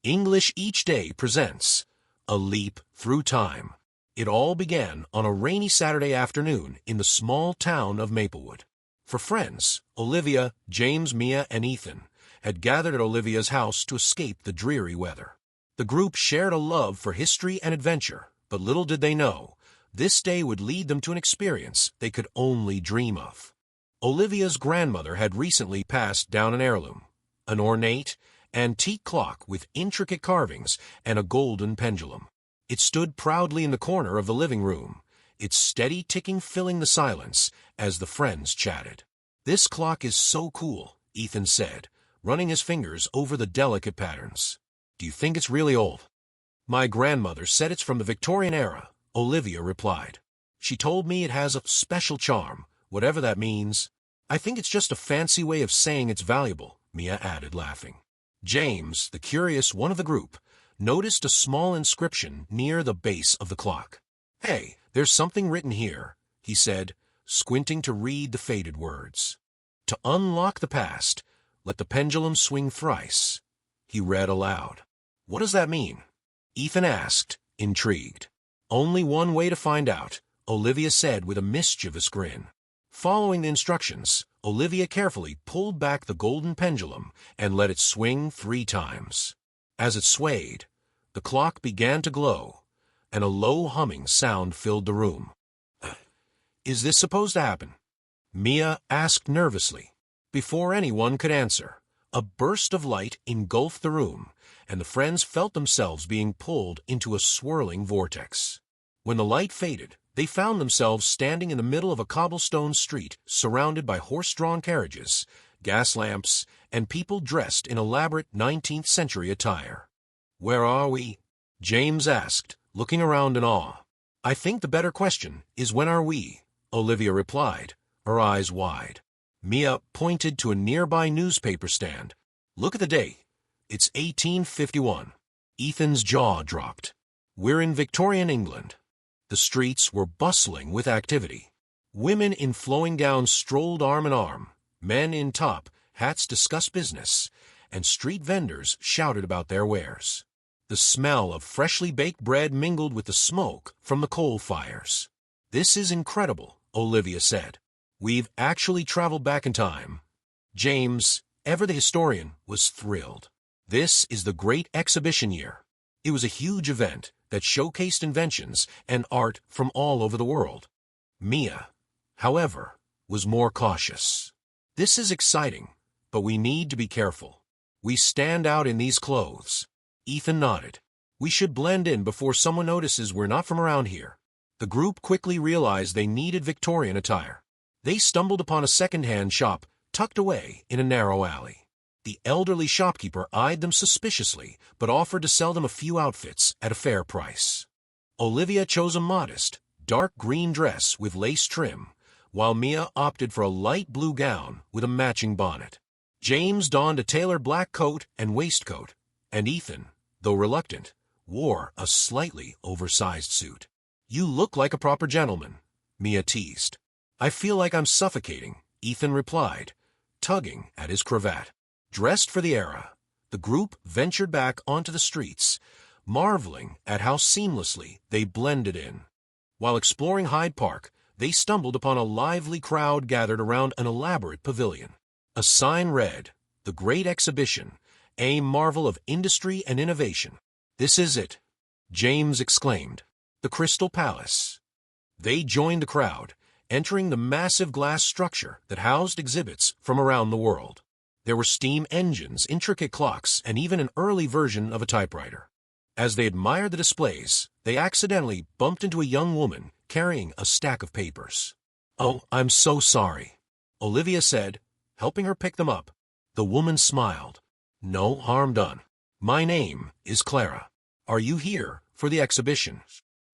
English Each Day presents A Leap Through Time. It all began on a rainy Saturday afternoon in the small town of Maplewood. For friends, Olivia, James, Mia, and Ethan had gathered at Olivia's house to escape the dreary weather. The group shared a love for history and adventure, but little did they know, this day would lead them to an experience they could only dream of. Olivia's grandmother had recently passed down an heirloom, an ornate, antique clock with intricate carvings and a golden pendulum. It stood proudly in the corner of the living room, its steady ticking filling the silence as the friends chatted. "This clock is so cool," Ethan said, running his fingers over the delicate patterns. "Do you think it's really old?" "My grandmother said it's from the Victorian era," Olivia replied. "She told me it has a special charm, whatever that means." "I think it's just a fancy way of saying it's valuable," Mia added, laughing. James, the curious one of the group, noticed a small inscription near the base of the clock. "Hey, there's something written here," he said, squinting to read the faded words. "To unlock the past, let the pendulum swing thrice," he read aloud. "What does that mean?" Ethan asked, intrigued. "Only one way to find out," Olivia said with a mischievous grin. Following the instructions, Olivia carefully pulled back the golden pendulum and let it swing 3 times. As it swayed, the clock began to glow, and a low humming sound filled the room. "Is this supposed to happen?" Mia asked nervously. Before anyone could answer, a burst of light engulfed the room, and the friends felt themselves being pulled into a swirling vortex. When the light faded, they found themselves standing in the middle of a cobblestone street surrounded by horse-drawn carriages, gas lamps, and people dressed in elaborate 19th century attire. "Where are we?" James asked, looking around in awe. "I think the better question is when are we?" Olivia replied, her eyes wide. Mia pointed to a nearby newspaper stand. "Look at the date. It's 1851. Ethan's jaw dropped. "We're in Victorian England." The streets were bustling with activity. Women in flowing gowns strolled arm in arm, men in top hats discussed business, and street vendors shouted about their wares. The smell of freshly baked bread mingled with the smoke from the coal fires. "This is incredible," Olivia said. "We've actually traveled back in time." James, ever the historian, was thrilled. This is the Great Exhibition year. It was a huge event that showcased inventions and art from all over the world. Mia, however, was more cautious. "This is exciting, but we need to be careful. We stand out in these clothes." Ethan nodded. "We should blend in before someone notices we're not from around here." The group quickly realized they needed Victorian attire. They stumbled upon a second-hand shop tucked away in a narrow alley. The elderly shopkeeper eyed them suspiciously, but offered to sell them a few outfits at a fair price. Olivia chose a modest, dark green dress with lace trim, while Mia opted for a light blue gown with a matching bonnet. James donned a tailored black coat and waistcoat, and Ethan, though reluctant, wore a slightly oversized suit. "You look like a proper gentleman," Mia teased. "I feel like I'm suffocating," Ethan replied, tugging at his cravat. Dressed for the era, the group ventured back onto the streets, marveling at how seamlessly they blended in. While exploring Hyde Park, they stumbled upon a lively crowd gathered around an elaborate pavilion. A sign read, "The Great Exhibition, a marvel of industry and innovation." "This is it," James exclaimed. "The Crystal Palace." They joined the crowd, entering the massive glass structure that housed exhibits from around the world. There were steam engines, intricate clocks, and even an early version of a typewriter. As they admired the displays, they accidentally bumped into a young woman carrying a stack of papers. "Oh, I'm so sorry," Olivia said, helping her pick them up. The woman smiled. "No harm done. My name is Clara. Are you here for the exhibition?"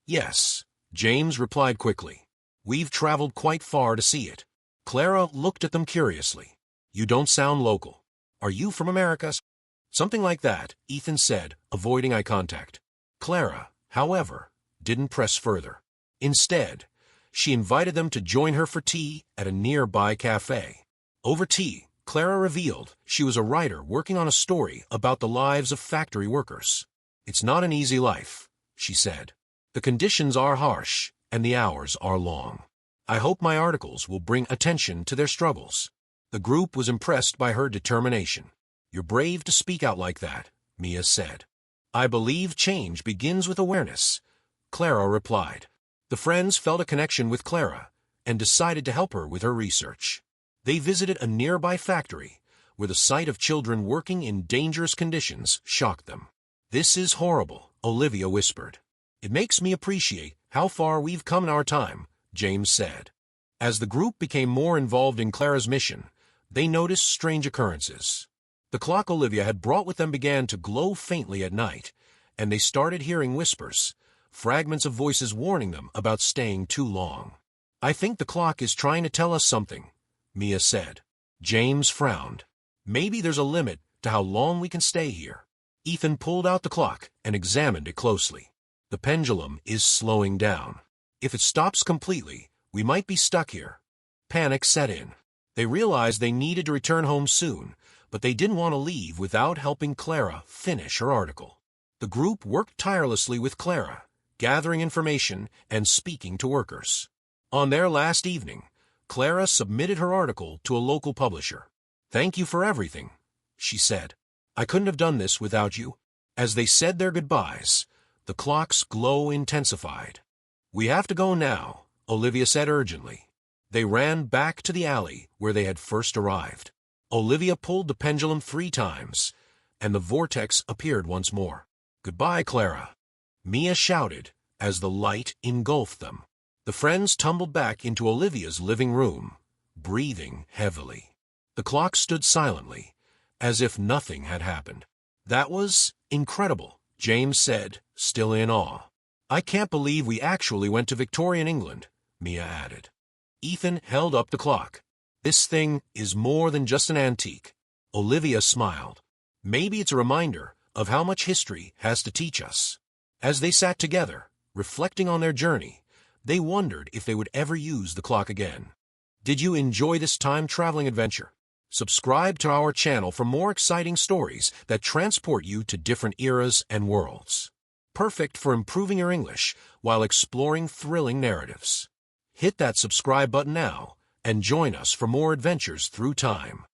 "Yes," James replied quickly. "We've traveled quite far to see it." Clara looked at them curiously. "You don't sound local. Are you from America?" "Something like that," Ethan said, avoiding eye contact. Clara, however, didn't press further. Instead, she invited them to join her for tea at a nearby cafe. Over tea, Clara revealed she was a writer working on a story about the lives of factory workers. "It's not an easy life," she said. "The conditions are harsh, and the hours are long. I hope my articles will bring attention to their struggles." The group was impressed by her determination. "You're brave to speak out like that," Mia said. "I believe change begins with awareness," Clara replied. The friends felt a connection with Clara and decided to help her with her research. They visited a nearby factory where the sight of children working in dangerous conditions shocked them. "This is horrible," Olivia whispered. "It makes me appreciate how far we've come in our time," James said. As the group became more involved in Clara's mission, they noticed strange occurrences. The clock Olivia had brought with them began to glow faintly at night, and they started hearing whispers, fragments of voices warning them about staying too long. "I think the clock is trying to tell us something," Mia said. James frowned. "Maybe there's a limit to how long we can stay here." Ethan pulled out the clock and examined it closely. "The pendulum is slowing down. If it stops completely, we might be stuck here." Panic set in. They realized they needed to return home soon, but they didn't want to leave without helping Clara finish her article. The group worked tirelessly with Clara, gathering information and speaking to workers. On their last evening, Clara submitted her article to a local publisher. "Thank you for everything," she said. "I couldn't have done this without you." As they said their goodbyes, the clock's glow intensified. "We have to go now," Olivia said urgently. They ran back to the alley where they had first arrived. Olivia pulled the pendulum 3 times, and the vortex appeared once more. "Goodbye, Clara," Mia shouted as the light engulfed them. The friends tumbled back into Olivia's living room, breathing heavily. The clock stood silently, as if nothing had happened. "That was incredible," James said, still in awe. "I can't believe we actually went to Victorian England," Mia added. Ethan held up the clock. "This thing is more than just an antique." Olivia smiled. "Maybe it's a reminder of how much history has to teach us." As they sat together, reflecting on their journey, they wondered if they would ever use the clock again. Did you enjoy this time-traveling adventure? Subscribe to our channel for more exciting stories that transport you to different eras and worlds. Perfect for improving your English while exploring thrilling narratives. Hit that subscribe button now and join us for more adventures through time.